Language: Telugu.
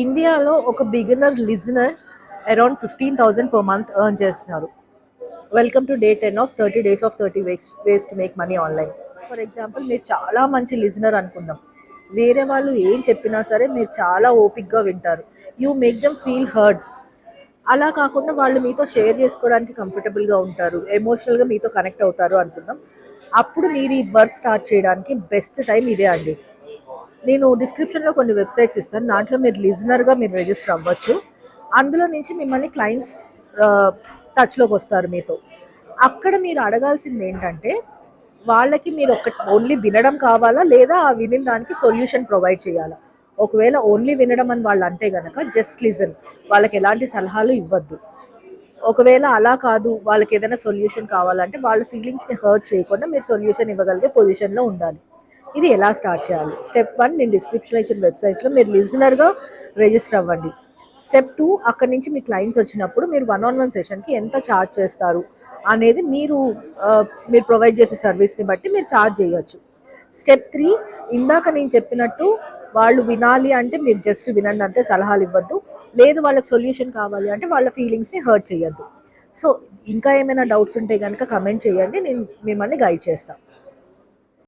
ఇండియాలో ఒక beginner listener around 15,000 per month earn చేస్తున్నారు. Welcome to day 10 of 30 days of 30 ways to make money online. For example మీరు చాలా మంచి లిజనర్ అనుకుందాం. వేరే వాళ్ళు ఏం చెప్పినా సరే మీరు చాలా ఓపిక్గా వింటారు. You make them feel heard. అలా కాకుండా వాళ్ళు మీతో షేర్ చేసుకోవడానికి కంఫర్టబుల్గా ఉంటారు, ఎమోషనల్గా మీతో కనెక్ట్ అవుతారు అనుకుందాం. అప్పుడు మీరు ఈ వర్క్ స్టార్ట్ చేయడానికి బెస్ట్ టైం ఇదే అండి. నేను డిస్క్రిప్షన్లో కొన్ని వెబ్సైట్స్ ఇస్తాను, దాంట్లో మీరు లిజనర్గా మీరు రిజిస్టర్ అవ్వచ్చు. అందులో నుంచి మిమ్మల్ని క్లయింట్స్ టచ్లోకి వస్తారు మీతో. అక్కడ మీరు అడగాల్సింది ఏంటంటే వాళ్ళకి మీరు ఓన్లీ వినడం కావాలా, లేదా ఆ వినిన దానికి సొల్యూషన్ ప్రొవైడ్ చేయాలా. ఒకవేళ ఓన్లీ వినడం అని వాళ్ళు అంటే కనుక జస్ట్ లిజన్, వాళ్ళకి ఎలాంటి సలహాలు ఇవ్వద్దు. ఒకవేళ అలా కాదు, వాళ్ళకి ఏదైనా సొల్యూషన్ కావాలంటే వాళ్ళ ఫీలింగ్స్ని హర్ట్ చేయకుండా మీరు సొల్యూషన్ ఇవ్వగలిగే పొజిషన్లో ఉండాలి. ఇది ఎలా స్టార్ట్ చేయాలి? స్టెప్ 1, నేను డిస్క్రిప్షన్లో ఇచ్చిన వెబ్సైట్స్లో మీరు లిజనర్గా రిజిస్టర్ అవ్వండి. స్టెప్ 2, అక్కడి నుంచి మీ క్లయింట్స్ వచ్చినప్పుడు మీరు 1-on-1 సెషన్కి ఎంత ఛార్జ్ చేస్తారు అనేది మీరు ప్రొవైడ్ చేసే సర్వీస్ని బట్టి మీరు ఛార్జ్ చేయొచ్చు. స్టెప్ 3, ఇందాక నేను చెప్పినట్టు వాళ్ళు వినాలి అంటే మీరు జస్ట్ వినండి అంతే, సలహాలు ఇవ్వద్దు. లేదు వాళ్ళకి సొల్యూషన్ కావాలి అంటే వాళ్ళ ఫీలింగ్స్ని హర్ట్ చేయొద్దు. సో ఇంకా ఏమైనా డౌట్స్ ఉంటే కనుక కమెంట్ చేయండి, నేను మిమ్మల్ని గైడ్ చేస్తాను.